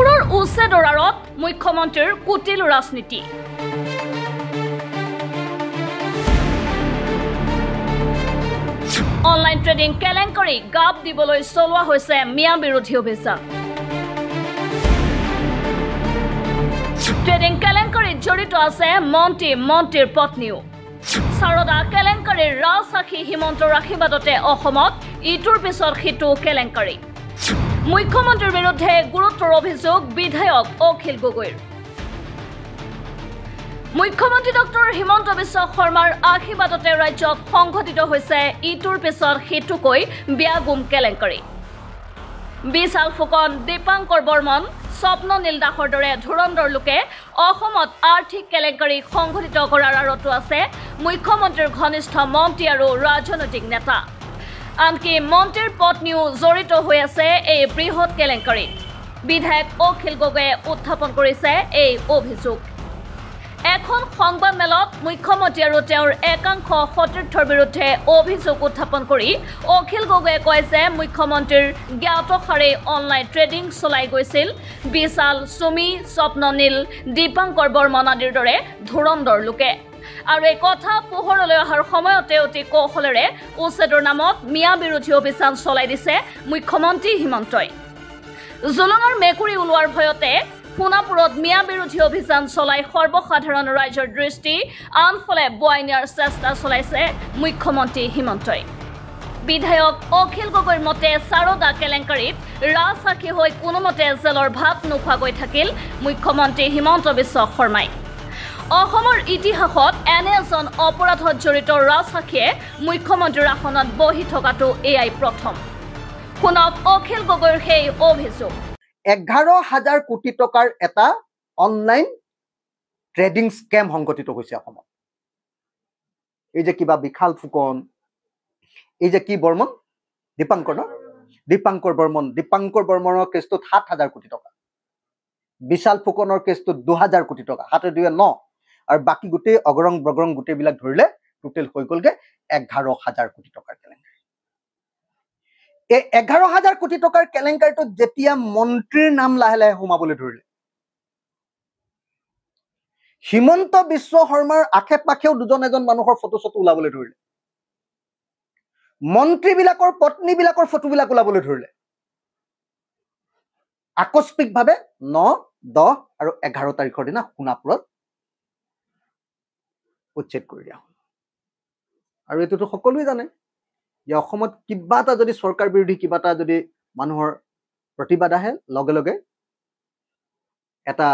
সোণাপুৰৰ উচ্ছেদৰ আঁৰত মুখ্যমন্ত্ৰীৰ কুটিল ৰাজনীতি। অনলাইন ট্ৰেডিং কেলেংকাৰী গাপ দিবলৈ চলোৱা হৈছে মিয়া বিৰোধী অভিযান। ট্ৰেডিং কেলেংকাৰীত জড়িত আছে মন্ত্ৰীৰ পত্নীও। সাৰদা কেলেংকাৰীৰ ৰাজসাক্ষী হিমন্তৰ আশীৰ্বাদতে অসমত ইটোৰ পিছত সিটো কেলেংকাৰী। মুখ্যমন্ত্ৰীৰ বিৰুদ্ধে গুৰুতৰ অভিযোগ বিধায়ক অখিল গগৈৰ। মুখ্যমন্ত্ৰী ডক্টৰ হিমন্ত বিশ্ব শৰ্মাৰ আশীৰ্বাদতে ৰাজ্যত সংঘটিত হৈছে ইটোৰ পিছত সিটোকৈ বিয়াগুম কেলেংকাৰী। বিশাল ফুকন, দীপাংকৰ বৰ্মন, স্বপ্ননীল দাসৰ দৰে ধুৰন্ধৰ লোকে অসমত আৰ্থিক কেলেংকাৰী সংঘটিত কৰাৰ আঁৰতো আছে মুখ্যমন্ত্ৰীৰ ঘনিষ্ঠ মন্ত্ৰী আৰু ৰাজনৈতিক নেতা। আনকি মন্ত্ৰীৰ পত্নীও জড়িত হৈ আছে এই বৃহৎ কেলেংকাৰীত। বিধায়ক অখিল গগৈয়ে উত্থাপন কৰিছে এই অভিযোগ। এখন সংবাদমেলত মুখ্যমন্ত্ৰী আৰু তেওঁৰ একাংশ সতীৰ্থৰ বিৰুদ্ধে অভিযোগ উত্থাপন কৰি অখিল গগৈয়ে কয় যে মুখ্যমন্ত্ৰীৰ জ্ঞাতসাৰে অনলাইন ট্ৰেডিং চলাই গৈছিল বিশাল, সুমি, স্বপ্ননীল, দীপাংকৰ বৰ্মন আদিৰ দৰে ধুৰন্ধৰ লোকে। আৰু এই কথা পোহৰলৈ অহাৰ সময়তে অতি কৌশলেৰে উচ্ছেদৰ নামত মিয়া বিৰোধী অভিযান চলাই দিছে মুখ্যমন্ত্ৰী হিমন্তই। জুলুঙৰ মেকুৰী ওলোৱাৰ ভয়তে সোণাপুৰত মিয়া বিৰোধী অভিযান চলাই সৰ্বসাধাৰণ ৰাইজৰ দৃষ্টি আনফালে বোৱাই নিয়াৰ চেষ্টা চলাইছে মুখ্যমন্ত্ৰী হিমন্তই। বিধায়ক অখিল গগৈৰ মতে সাৰদা কেলেংকাৰীত ৰাজসাক্ষী হৈ কোনোমতে জেলৰ ভাত নোখোৱাকৈ থাকিল মুখ্যমন্ত্ৰী হিমন্ত বিশ্ব শৰ্মাই। অসমৰ ইতিহাসত এনে এজন অপৰাধত জড়িত ৰাজসাক্ষীয়ে মুখ্যমন্ত্ৰীৰ আসনত বহি থকাটো এয়াই প্ৰথম। শুনক অখিল গগৈৰ সেই অভিযোগ। 11,000 কোটি টকাৰ এটা অনলাইন ট্ৰেডিং স্কেম সংঘটিত হৈছে অসমত। এই যে কিবা বিশাল ফুকন, এই যে কি বৰ্মন, দীপাংকৰ বৰ্মনৰ কেছটোত 7,000 কোটি টকা, বিশাল ফুকনৰ কেছটোত 2,000 কোটি টকা, 7-2-9, আৰু বাকী গোটেই অগৰং বগৰং গোটেইবিলাক ধৰিলে টোটেল হৈ গ'লগে 11,000 কোটি টকাৰ কেলেংকাৰী। এই 11,000 কোটি টকাৰ কেলেংকাৰীটোত যেতিয়া মন্ত্ৰীৰ নাম লাহে লাহে সোমাবলৈ ধৰিলে, হিমন্ত বিশ্ব শৰ্মাৰ আশে পাশেও দুজন এজন মানুহৰ ফটো ওলাবলৈ ধৰিলে, মন্ত্ৰীবিলাকৰ পত্নীবিলাকৰ ফটোবিলাক ওলাবলৈ ধৰিলে, আকস্মিকভাৱে 9, 10 আৰু 11 তাৰিখৰ দিনা সোণাপুৰত উচ্ছেদ কৰি দিয়া হ'ল। আৰু এইটোতো সকলোৱে জানে যে অসমত কিবা এটা যদি চৰকাৰ বিৰোধী কিবা এটা যদি মানুহৰ প্ৰতিবাদ আহে, লগে লগে এটা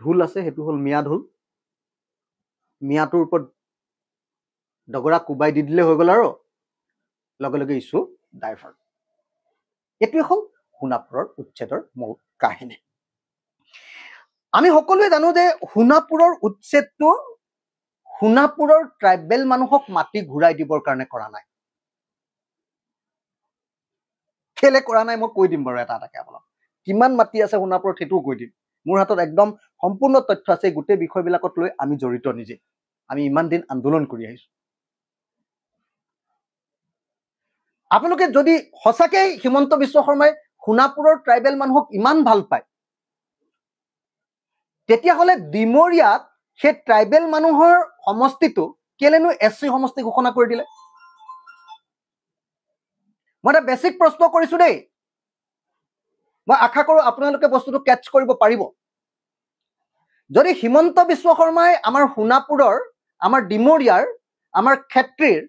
ঢোল আছে, সেইটো হ'ল মিয়া ঢোল। মিয়াটোৰ ওপৰত ডগৰা কোবাই দি দিলে হৈ গ'ল আৰু লগে লগে ইছ্যু ডাইভাৰ্ট। এইটোৱে হ'ল সোণাপুৰৰ উচ্ছেদৰ মূল কাহিনী। আমি সকলোৱে জানো যে সোণাপুৰৰ উচ্ছেদটো সোণাপুৰৰ ট্ৰাইবেল মানুহক মাটি ঘূৰাই দিবৰ কাৰণে কৰা নাই। কেলে কৰা নাই মই কৈ দিম বাৰু এটা এটাকে আপোনাক। কিমান মাটি আছে সোণাপুৰত সেইটোও কৈ দিম। মোৰ হাতত একদম সম্পূৰ্ণ তথ্য আছে। গোটেই বিষয়বিলাকত লৈ আমি জড়িত নিজে। আমি ইমান দিন আন্দোলন কৰি আহিছো। আপোনালোকে যদি সঁচাকৈ হিমন্ত বিশ্ব শৰ্মাই সোণাপুৰৰ ট্ৰাইবেল মানুহক ইমান ভাল পায়, তেতিয়াহ'লে ডিমৰীয়াত সেই ট্ৰাইবেল মানুহৰ সমষ্টিটো কেলেনো SC সমষ্টি ঘোষণা কৰি দিলে? মই এটা বেছিক প্ৰশ্ন কৰিছো দেই। মই আশা কৰোঁ আপোনালোকে বস্তুটো কেটচ কৰিব পাৰিব। যদি হিমন্ত বিশ্ব শৰ্মাই আমাৰ সোণাপুৰৰ, আমাৰ ডিমৰীয়াৰ, আমাৰ ক্ষেত্ৰীৰ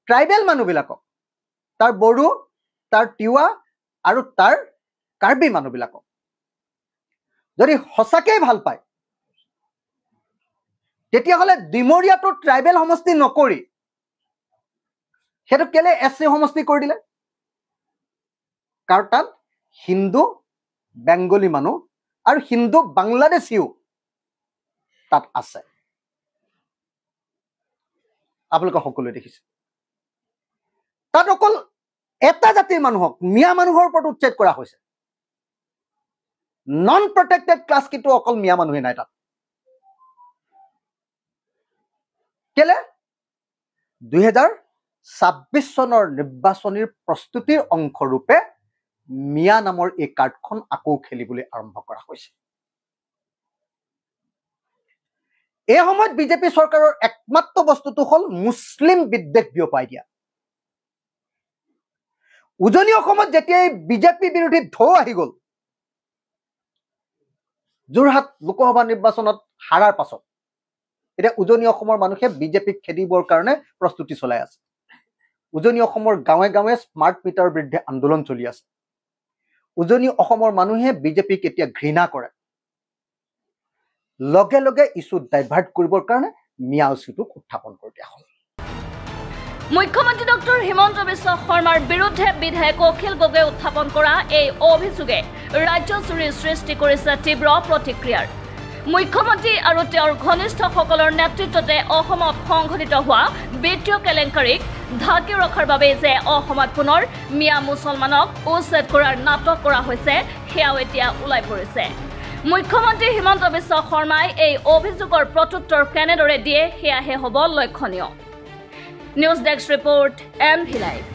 ট্ৰাইবেল মানুহবিলাকক, তাৰ বড়ো, তাৰ তিৱা আৰু তাৰ কাৰ্বি মানুহবিলাকক যদি সঁচাকৈ ভাল পায়, তেতিয়াহ'লে ডিমৰীয়াটো ট্ৰাইবেল সমষ্টি নকৰি সেইটো কেলে SC সমষ্টি কৰি দিলে? কাৰণ তাত হিন্দু বেংগলী মানুহ আৰু হিন্দু বাংলাদেশীও তাত আছে। আপোনালোকে সকলোৱে দেখিছে। তাত অকল এটা জাতিৰ মানুহক, মিয়া মানুহৰ ওপৰত উচ্ছেদ কৰা হৈছে। নন প্ৰটেক্টেড ক্লাছ কিন্তু অকল মিয়া মানুহে নাই তাত। কেলে? 2026 চনৰ নিৰ্বাচনীৰ প্ৰস্তুতিৰ অংশৰূপে মিয়া নামৰ এই কাৰ্ডখন আকৌ খেলিবলৈ আৰম্ভ কৰা হৈছে। এই সময়ত বিজেপি চৰকাৰৰ একমাত্ৰ বস্তুটো হ'ল মুছলিম বিদ্বেষ বিয়পাই দিয়া। উজনি অসমত যেতিয়াই বিজেপি বিৰোধী ঢৌ আহি গ'ল, যোৰহাট লোকসভা নিৰ্বাচনত হাৰাৰ পাছত এতিয়া উজনি অসমৰ মানুহে বিজেপিক খেদিবৰ কাৰণে প্ৰস্তুতি চলাই আছে। উজনি অসমৰ গাঁৱে গাঁৱে স্মাৰ্ট মিটাৰৰ বিৰুদ্ধে আন্দোলন চলি আছে। উজনি অসমৰ মানুহে বিজেপিক এতিয়া ঘৃণা কৰে। লগে লগে ইছ্যু ডাইভাৰ্ট কৰিবৰ কাৰণে মিয়া ইছ্যুটোক উত্থাপন কৰি দিয়া হ'ল। মুখ্যমন্ত্ৰী ডক্টৰ হিমন্ত বিশ্ব শৰ্মাৰ বিৰুদ্ধে বিধায়ক অখিল গগৈয়ে উত্থাপন কৰা এই অভিযোগে ৰাজ্যজুৰি সৃষ্টি কৰিছে তীব্ৰ প্ৰতিক্ৰিয়াৰ। মুখ্যমন্ত্ৰী আৰু তেওঁৰ ঘনিষ্ঠসকলৰ নেতৃত্বতে অসমত সংঘটিত হোৱা বিত্তীয় কেলেংকাৰীক ঢাকি ৰখাৰ বাবে যে অসমত পুনৰ মিয়া মুছলমানক উচ্ছেদ কৰাৰ নাটক কৰা হৈছে, সেয়াও এতিয়া ওলাই পৰিছে। মুখ্যমন্ত্ৰী হিমন্ত বিশ্ব শৰ্মাই এই অভিযোগৰ প্ৰত্যুত্তৰ কেনেদৰে দিয়ে সেয়াহে হ'ব লক্ষণীয়। News desk report MV Live।